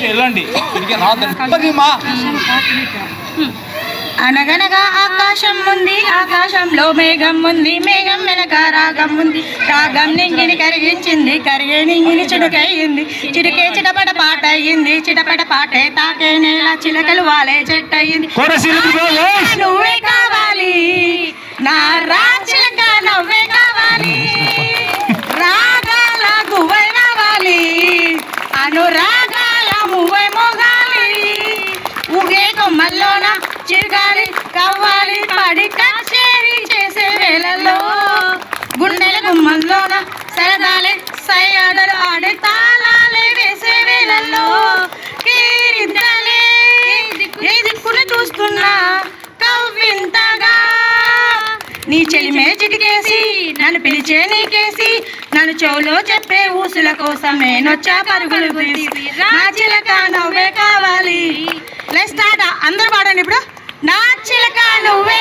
వెళ్ళండి. అనగనగా ఆకాశం ఉంది, ఆకాశంలో మేఘం ఉంది, మేఘం వెనక రాగం ఉంది, రాగం నింగిని కరిగించింది, కరిగే నింగిని చిడుకయ్యింది, చిడుకే చిటపట పాట అయ్యింది, చిటపట పాటే తాకే నేల చిలకలు వాలే చెట్టయింది. నువ్వే కావాలి నా రాచిలక, నవ్వే కావాలి, రాగాల గువ్వై రావాలి, అనురాగాల మువ్వై మోగాలి, ఊగే కొమ్మల్లోన చిరుగాలి కవ్వాలి, పడి కచేరీ చేసే వేళల్లో గుండెల గుమ్మల్లోన సరదాలే సయ్యాడలు ఆడే తాళాలే వేసే వేళల్లో కీరింతలే ఏ దిక్కును చూస్తున్నా కవ్వింతగా నీ చెలిమే చిటికేసి నన్ను పిలిచే నీకేసి నన్ను చెవులో చెప్పే ఊసుల కోసం నేనొచ్చా పరుగులు తీసి, నా చిలక నవ్వే కావాలి. Let's start. అందరూ పాడండి ఇప్పుడు. నా చిలక నువ్వే